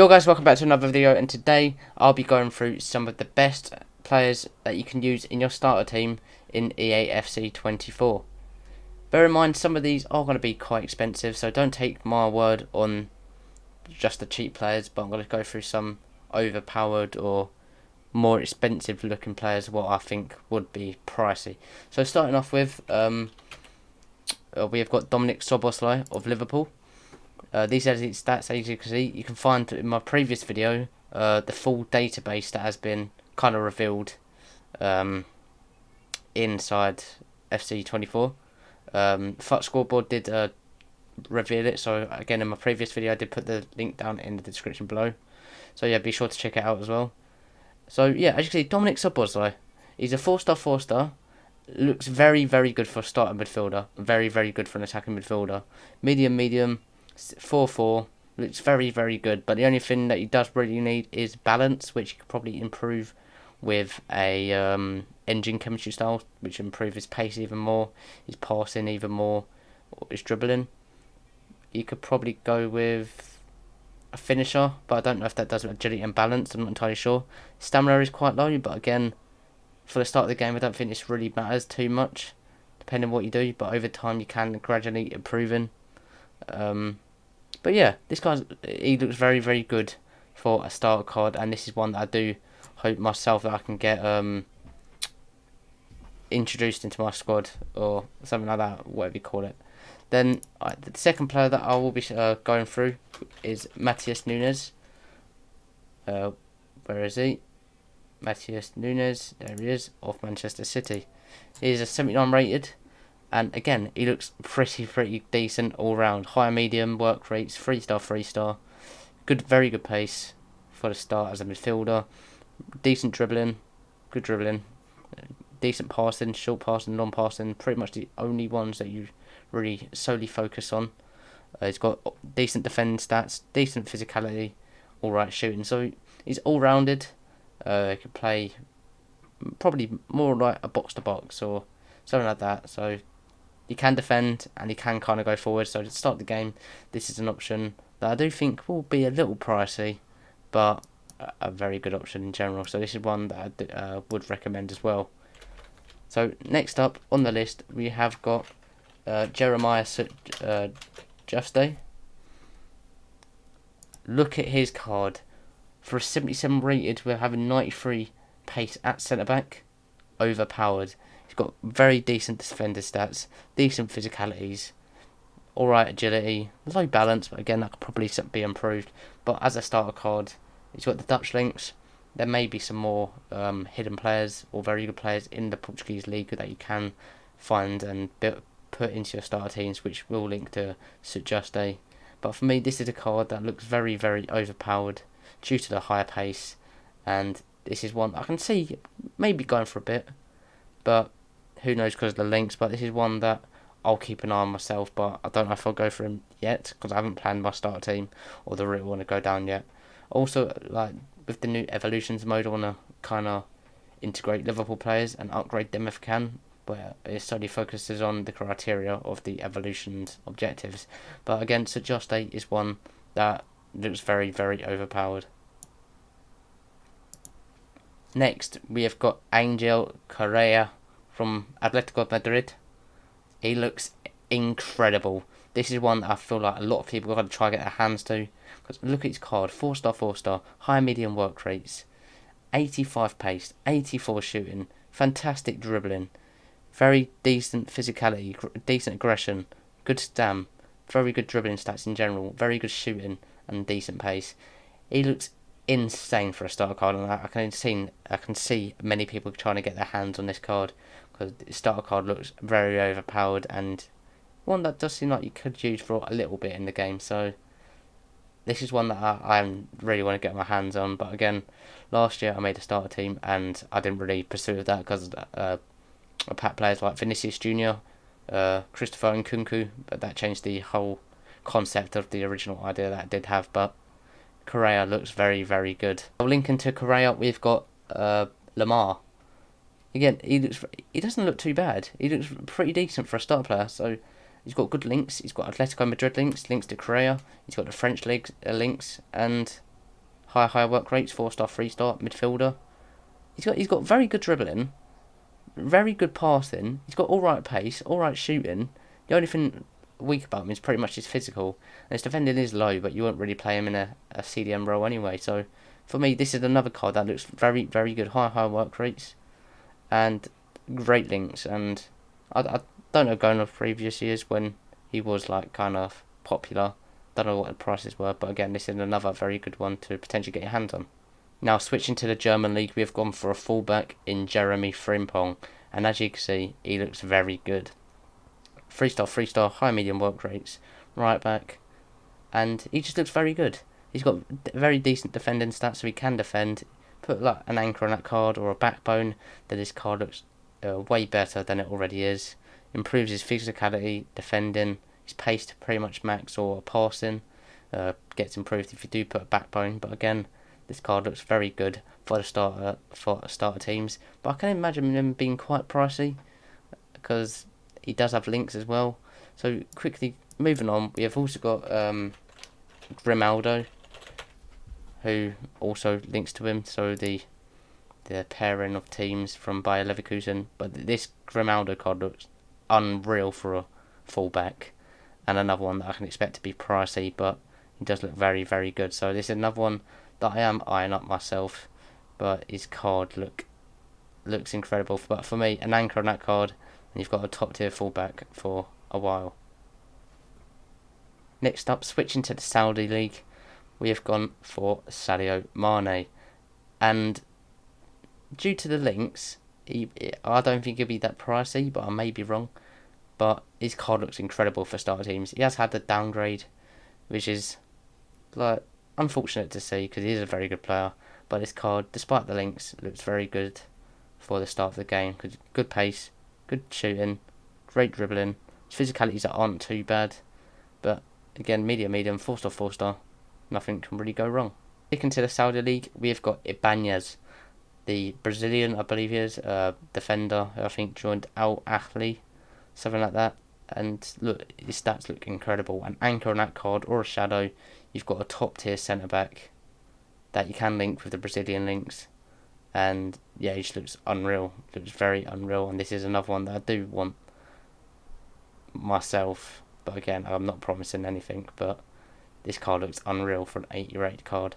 Yo guys, welcome back to another video, and today I'll be going through some of the best players that you can use in your starter team in EAFC 24. Bear in mind, some of these are going to be quite expensive, so don't take my word on just the cheap players, but I'm going to go through some overpowered or more expensive looking players, what I think would be pricey. So starting off with, we have got Dominic Szoboszlai of Liverpool. These are his stats, as you can see. You can find in my previous video the full database that has been kind of revealed inside FC24. Futscoreboard did reveal it, so again in my previous video I did put the link down in the description below. So yeah, be sure to check it out as well. So yeah, as you can see, Dominic Szoboszlai, he's a 4-star. Looks very, very good for a starting midfielder. Very, very good for an attacking midfielder. Medium. 4-4, looks very, very good, but the only thing that he does really need is balance, which he could probably improve with a engine chemistry style, which improve his pace even more, his passing even more, or his dribbling. You could probably go with a finisher, but I don't know if that does agility and balance. I'm not entirely sure. Stamina is quite low, but again, for the start of the game, I don't think this really matters too much, depending on what you do, but over time you can gradually improving. But yeah, he looks very, very good for a starter card, and this is one that I do hope myself that I can get introduced into my squad or something like that, whatever you call it. Then the second player that I will be going through is Matheus Nunes. Where is he? Matheus Nunes, there he is, of Manchester City. He is a 79 rated. And again, he looks pretty decent all round. High, medium, work rates, 3-star. Good, very good pace for the start as a midfielder. Decent dribbling, good dribbling. Decent passing, short passing, long passing. Pretty much the only ones that you really solely focus on. He's got decent defending stats, decent physicality, alright shooting. So he's all rounded. He could play probably more like a box to box or something like that. So he can defend and he can kind of go forward. So to start the game, this is an option that I do think will be a little pricey, but a very good option in general. So this is one that I would recommend as well. So next up on the list, we have got Jeremiah Juste. Look at his card. For a 77 rated, we're having 93 pace at centre back. Overpowered. He's got very decent defender stats, decent physicalities, alright agility, low balance, but again that could probably be improved. But as a starter card, he's got the Dutch links. There may be some more hidden players or very good players in the Portuguese league that you can find and put into your starter teams, which will link to Juste. But for me, this is a card that looks very, very overpowered due to the higher pace, and this is one I can see maybe going for a bit, but who knows because of the links. But this is one that I'll keep an eye on myself, but I don't know if I'll go for him yet because I haven't planned my starter team or the route I want to go down yet. Also, like with the new evolutions mode, I want to kind of integrate Liverpool players and upgrade them if I can, where it solely focuses on the criteria of the evolutions objectives. But again, Juste is one that looks very, very overpowered. Next, we have got Angel Correa from Atletico Madrid. He looks incredible. This is one that I feel like a lot of people got to try to get their hands to. Because look at his card, 4-star, high medium work rates, 85 pace, 84 shooting, fantastic dribbling, very decent physicality, decent aggression, good stam, very good dribbling stats in general, very good shooting and decent pace. He looks insane for a starter card, and I can see many people trying to get their hands on this card because the starter card looks very overpowered and one that does seem like you could use for a little bit in the game. So this is one that I really want to get my hands on. But again, last year I made a starter team and I didn't really pursue that because I packed players like Vinicius Junior, Christopher Nkunku, but that changed the whole concept of the original idea that I did have. But Correa looks very, very good. Linking to Correa, we've got Lamar. Again, he doesn't look too bad. He looks pretty decent for a starter player. So He's got good links. He's got Atletico Madrid links to Correa. He's got the French links, and high work rates, 4-star, 3-star midfielder. He's got very good dribbling, very good passing. He's got all right pace, all right shooting. The only thing weak about him is pretty much his physical, and his defending is low, but you won't really play him in a CDM role anyway. So for me, this is another card that looks very good, high work rates, and great links. And I don't know, going off previous years when he was like kind of popular, don't know what the prices were, but again, this is another very good one to potentially get your hands on. Now switching to the German league, we have gone for a fullback in Jeremy Frimpong, and as you can see, he looks very good. 3-star, high medium work rates, right back, and he just looks very good. He's got very decent defending stats, so he can defend. Put like an anchor on that card or a backbone, then this card looks way better than it already is. Improves his physicality, defending, his pace to pretty much max or passing. Gets improved if you do put a backbone, but again, this card looks very good for the starter teams. But I can imagine him being quite pricey because he does have links as well. So quickly moving on, we have also got Grimaldo, who also links to him. So the pairing of teams from Bayer Leverkusen. But this Grimaldo card looks unreal for a fullback, and another one that I can expect to be pricey, but he does look very good. So this is another one that I am eyeing up myself, but his card looks incredible. But for me, an anchor on that card, and you've got a top tier fullback for a while. Next up, switching to the Saudi League, we have gone for Sadio Mane, and due to the links, I don't think he'll be that pricey, but I may be wrong. But his card looks incredible for starter teams. He has had the downgrade, which is like unfortunate to see because he is a very good player. But this card, despite the links, looks very good for the start of the game. Good pace, good shooting, great dribbling. His physicalities aren't too bad, but again, medium, 4-star, 4-star. Nothing can really go wrong. Sticking to the Saudi League, we have got Ibanez, the Brazilian, I believe he is, defender, who I think joined Al Ahly, something like that. And look, his stats look incredible. An anchor on that card or a shadow, you've got a top tier centre back that you can link with the Brazilian links. And yeah, he just looks unreal. Looks very unreal. And this is another one that I do want myself. But again, I'm not promising anything. But this card looks unreal for an 80 rated card.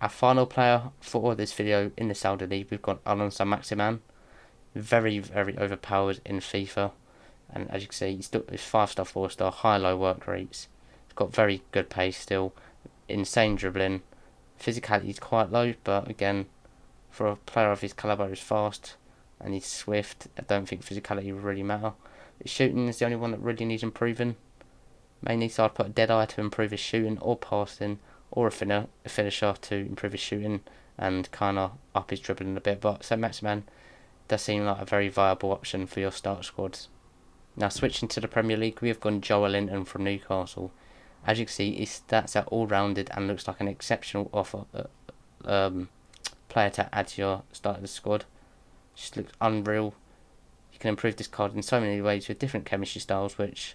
Our final player for this video in the Saudi League, we've got Alonso Maximan. Very overpowered in FIFA. And as you can see, he's 5-star, 4-star, high-low work rates. He's got very good pace still. Insane dribbling. Physicality is quite low, but again, for a player of his calibre, he's fast and he's swift. I don't think physicality will really matter. His shooting is the only one that really needs improving. Mainly, so I'd put a dead eye to improve his shooting or passing, or a finisher to improve his shooting and kind of up his dribbling a bit. But so Maximan does seem like a very viable option for your start squads. Now switching to the Premier League, we have gone Joe Linton from Newcastle. As you can see, his stats are all rounded and looks like an exceptional player to add to your starting squad. Just looks unreal. You can improve this card in so many ways with different chemistry styles, which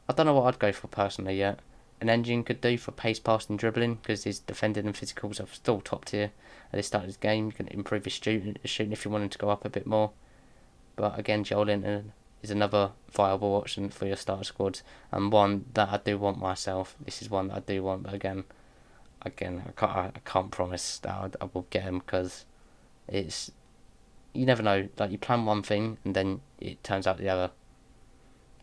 I don't know what I'd go for personally yet. An engine could do for pace, passing, dribbling, because his defending and physicals are still top tier at the start of his game. You can improve his shooting if you wanted to go up a bit more. But again, Joe Linton is another viable option for your starter squads, and one that I do want myself. This is one that I do want, but again, I can't promise that I will get him, because it's, you never know. Like, you plan one thing and then it turns out the other.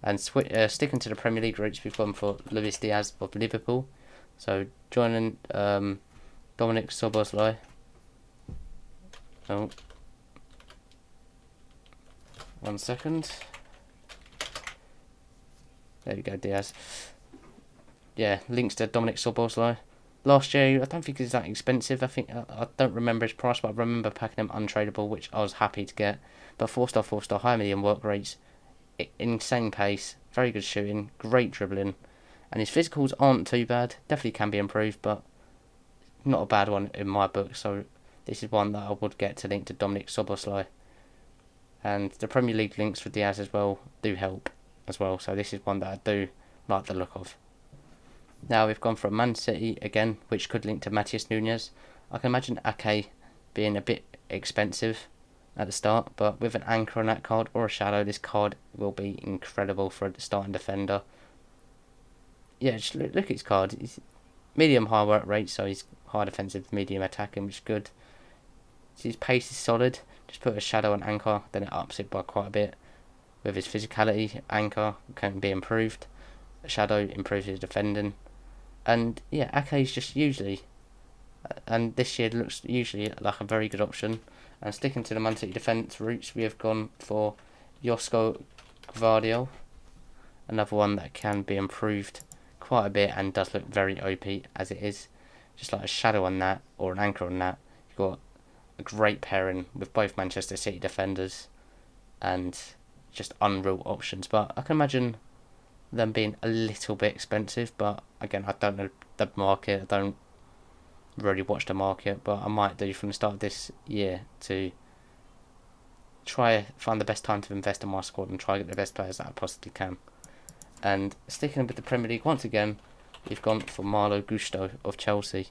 And sticking to the Premier League routes, we've gone for Luis Diaz of Liverpool. So joining Dominic Szoboszlai. Oh, 1 second. There we go, Diaz. Yeah, links to Dominic Szoboszlai. Last year, I don't think he's that expensive. I don't remember his price, but I remember packing him untradeable, which I was happy to get. But 4-star, 4-star, high medium work rates, insane pace, very good shooting, great dribbling, and his physicals aren't too bad. Definitely can be improved, but not a bad one in my book. So this is one that I would get to link to Dominic Szoboszlai. And the Premier League links for Diaz as well do help as well. So this is one that I do like the look of. Now we've gone for Man City again, which could link to Matheus Nunes. I can imagine Ake being a bit expensive at the start, but with an anchor on that card or a shadow, this card will be incredible for a starting defender. Yeah, just look at his card. He's medium high work rate, so he's high defensive, medium attacking, which is good. His pace is solid. Just put a shadow on anchor, then it ups it by quite a bit. With his physicality, anchor can be improved. A shadow improves his defending. And yeah, Ake is just usually, and this year looks usually like a very good option. And sticking to the Man City defence routes, we have gone for Josko Gvardiol, another one that can be improved quite a bit and does look very OP as it is. Just like a shadow on that or an anchor on that, you've got a great pairing with both Manchester City defenders and just unreal options. But I can imagine them being a little bit expensive, but again, I don't know the market. I don't really watch the market, but I might do from the start of this year to try find the best time to invest in my squad and try to get the best players that I possibly can. And sticking with the Premier League once again, we've gone for Malo Gusto of Chelsea.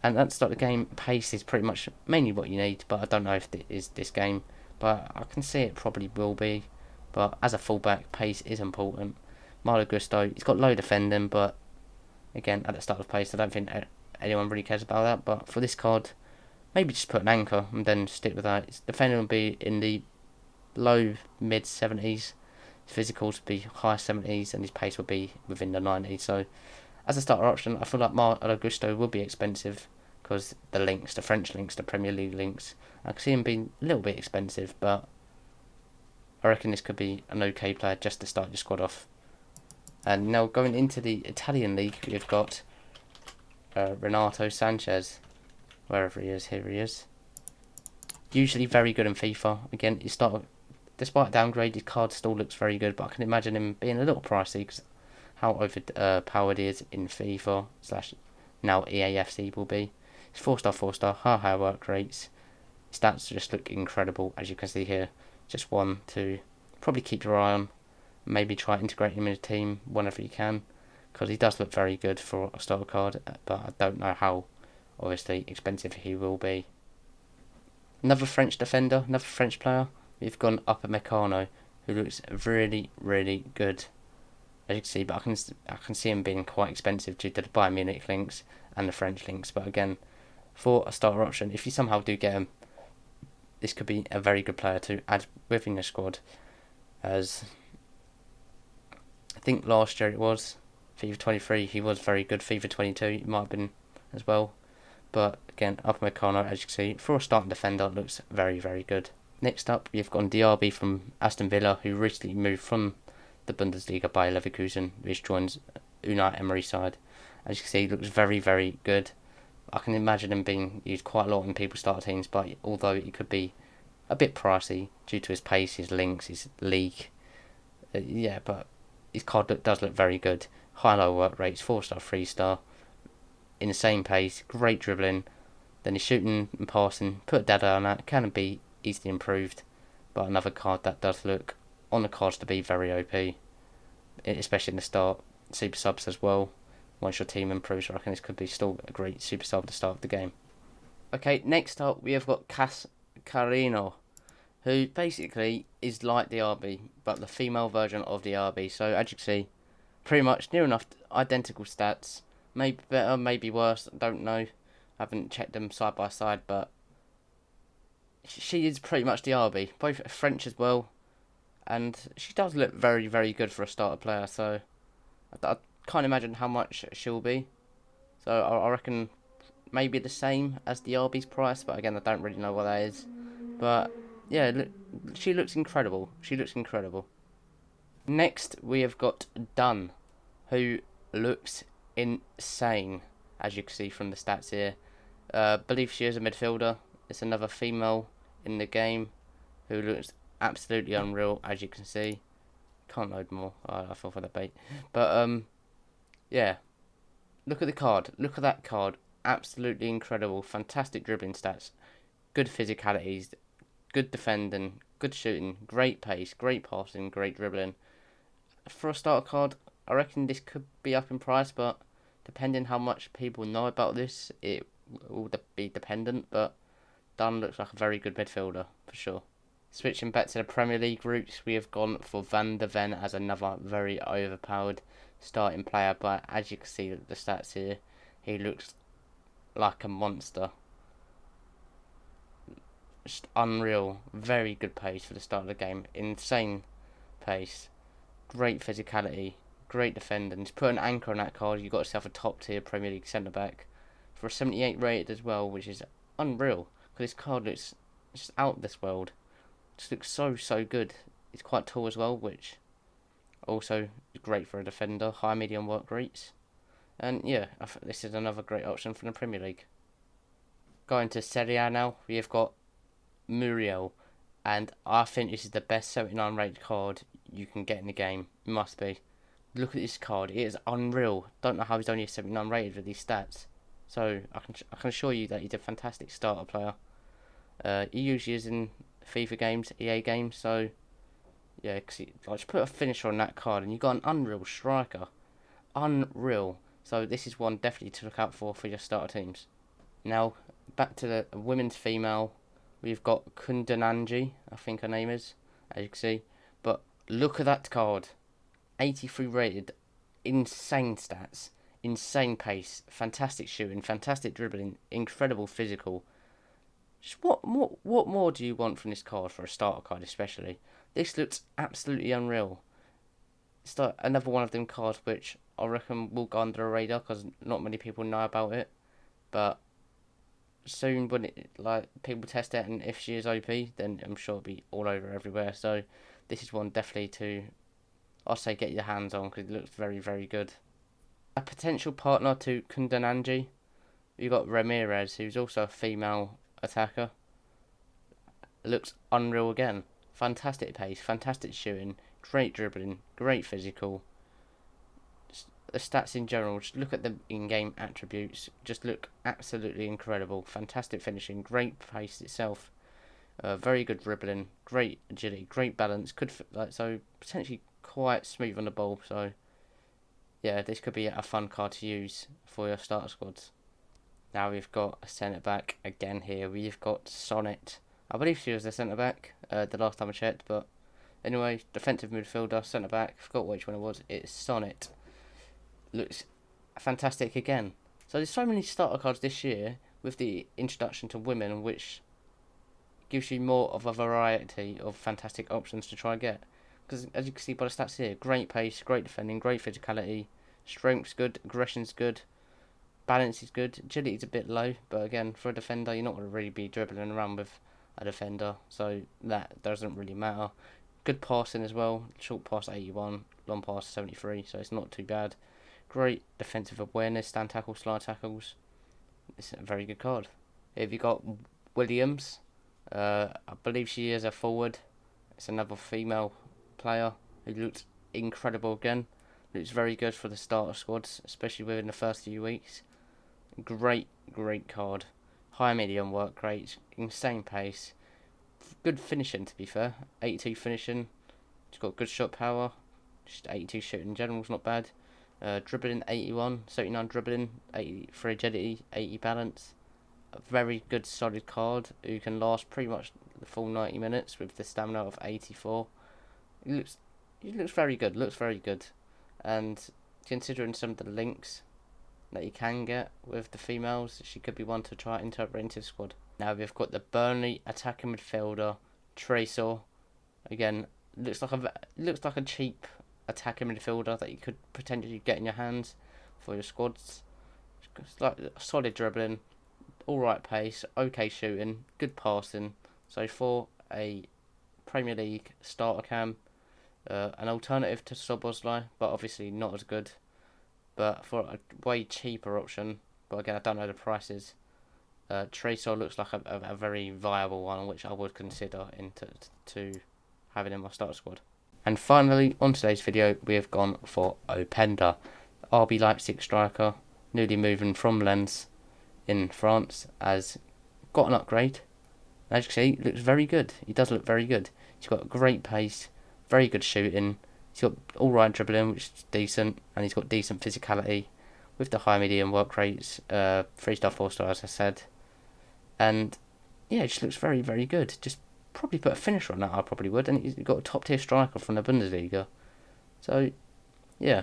And at the start of the game, pace is pretty much mainly what you need, but I don't know if it is this game. But I can see it probably will be. But as a fullback, pace is important. Malo Gusto, he's got low defending, but again, at the start of pace, I don't think anyone really cares about that. But for this card, maybe just put an anchor and then stick with that. His defending will be in the low mid 70s. His physicals will be high 70s, and his pace will be within the 90s. So, as a starter option, I feel like Malo Gusto will be expensive because the French links, the Premier League links, I can see him being a little bit expensive, but I reckon this could be an okay player just to start your squad off. And now going into the Italian league, we've got Renato Sanchez, wherever he is, here he is. Usually very good in FIFA. Again, despite downgrade, his card still looks very good, but I can imagine him being a little pricey because how overpowered he is in FIFA / now EAFC will be. It's 4-star, high work rates. Stats just look incredible, as you can see here. Just one to probably keep your eye on. Maybe try integrating him in a team whenever you can, because he does look very good for a starter card, but I don't know how obviously expensive he will be. Another French defender, another French player. We've gone Upamecano, who looks really, really good, as you can see, but I can see him being quite expensive due to the Bayern Munich links and the French links. But again, for a starter option, if you somehow do get him, this could be a very good player to add within your squad, as I think last year it was FIFA 23, he was very good. FIFA 22, he might have been as well. But again, Upamecano, as you can see, for a starting defender, looks very, very good. Next up, we've got Diaby from Aston Villa, who recently moved from the Bundesliga by Leverkusen, which joins Unai Emery's side. As you can see, he looks very, very good. I can imagine him being used quite a lot in people's starter teams, but although he could be a bit pricey due to his pace, his links, his league, but his card does look very good. High low work rates, 4-star, 3-star, insane pace, great dribbling. Then his shooting and passing, put data on that, can be easily improved. But another card that does look on the cards to be very OP, especially in the start. Super subs as well. Once your team improves, I reckon this could be still a great super sub at the start of the game. Okay, next up we have got Cascarino, who basically is like the RB, but the female version of the RB. So as you can see, pretty much near enough identical stats. Maybe better, maybe worse, I don't know. I haven't checked them side by side, but she is pretty much the RB. Both French as well, and she does look very, very good for a starter player. So I can't imagine how much she'll be. So I reckon maybe the same as the RB's price, but again, I don't really know what that is. But yeah, she looks incredible. She looks incredible. Next, we have got Dunn, who looks insane, as you can see from the stats here. Believe she is a midfielder. It's another female in the game who looks absolutely unreal, as you can see. Can't load more. I fell for that bait. But yeah. Look at the card. Look at that card. Absolutely incredible. Fantastic dribbling stats. Good physicalities. Good defending. Good shooting. Great pace. Great passing. Great dribbling. For a starter card, I reckon this could be up in price, but Depending how much people know about this, it will be dependent, but Dunn looks like a very good midfielder, for sure. Switching back to the Premier League routes, we have gone for Van der Ven as another very overpowered starting player, but as you can see the stats here, he looks like a monster. Just unreal, very good pace for the start of the game, insane pace, great physicality, great defending. To put an anchor on that card, you've got yourself a top tier Premier League centre back for a 78 rated as well, which is unreal because this card looks just out of this world. Just looks so good. He's quite tall as well, which also is great for a defender. High medium work rates, and yeah, this is another great option for the Premier League. Going to Serie A now, we have got Muriel, and I think this is the best 79 rated card you can get in the game. It must be. Look at this card; it is unreal. Don't know how he's only a 79 rated with these stats. So I can assure you that he's a fantastic starter player. He usually is in FIFA games, EA games, so yeah, just put a finisher on that card and you got an unreal striker. Unreal. So this is one definitely to look out for your starter teams. Now, back to the women's female, we've got Kundananji, I think her name is, as you can see. But look at that card. 83 rated, insane stats, insane pace, fantastic shooting, fantastic dribbling, incredible physical. What more do you want from this card for a starter card especially? This looks absolutely unreal. It's like another one of them cards which I reckon will go under the radar because not many people know about it. But soon when people test it and if she is OP, then I'm sure it'll be all over everywhere. So this is one definitely to, I'll say, get your hands on because it looks very good. A potential partner to Kundananji, you've got Ramirez, who's also a female attacker. Looks unreal again. Fantastic pace, fantastic shooting, great dribbling, great physical. Just the stats in general, just look at the in-game attributes, just look absolutely incredible. Fantastic finishing, great pace itself, very good dribbling, great agility, great balance. So potentially quite smooth on the ball. So yeah, this could be a fun card to use for your starter squads. Now we've got a centre back again here. We've got Sonnet. I believe she was a centre back the last time I checked, but anyway, defensive midfielder, centre back. Forgot which one it was. It's Sonnet. Looks fantastic again. So there's so many starter cards this year with the introduction to women, which gives you more of a variety of fantastic options to try and get. Because as you can see by the stats here, great pace, great defending, great physicality, strength's good, aggression's good. Balance is good. Agility is a bit low, but again, for a defender, you're not going to really be dribbling around with a defender, so that doesn't really matter. Good passing as well. Short pass 81, long pass 73, so it's not too bad. Great defensive awareness, stand tackles, slide tackles. It's a very good card. Here you got Williams. I believe she is a forward. It's another female player who looks incredible again. Looks very good for the starter squads, especially within the first few weeks. Great card. High medium work rate, insane pace, good finishing to be fair. 82 finishing. She's got good shot power. Just 82 shooting in general is not bad. Dribbling 81, 79 dribbling, 80 for agility, 80 balance. A very good solid card who can last pretty much the full 90 minutes with the stamina of 84. It looks very good. And considering some of the links that you can get with the females, she could be one to try and integrate into the squad. Now we've got the Burnley attacking midfielder, Tresor. Again, looks like a cheap attacking midfielder that you could potentially get in your hands for your squads. It's like solid dribbling, alright pace, okay shooting, good passing. So for a Premier League starter cam, an alternative to Szoboszlai, but obviously not as good. But for a way cheaper option, but again I don't know the prices, Tresor looks like a very viable one which I would consider to having in my starter squad. And finally, on today's video, we have gone for Openda, RB Leipzig striker, newly moving from Lens in France, has got an upgrade. As you can see, looks very good. He does look very good. He's got great pace, very good shooting. He's got alright dribbling, which is decent, and he's got decent physicality. with the high medium work rates, 3-star, 4-star as I said, and yeah, it just looks very, very good. Just probably put a finisher on that, I probably would, and he's got a top tier striker from the Bundesliga. So yeah,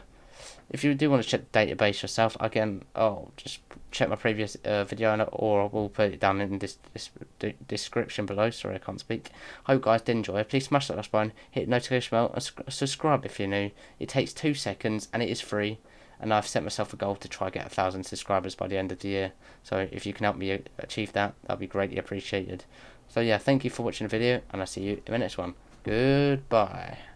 if you do want to check the database yourself, again, I'll just check my previous video on it, or we'll put it down in this description below. Sorry, I can't speak. Hope guys did enjoy. Please smash that like button, hit the notification bell, and subscribe if you're new. It takes 2 seconds and it is free. And I've set myself a goal to try get 1,000 subscribers by the end of the year. So if you can help me achieve that, that'd be greatly appreciated. So yeah, thank you for watching the video, and I'll see you in the next one. Goodbye.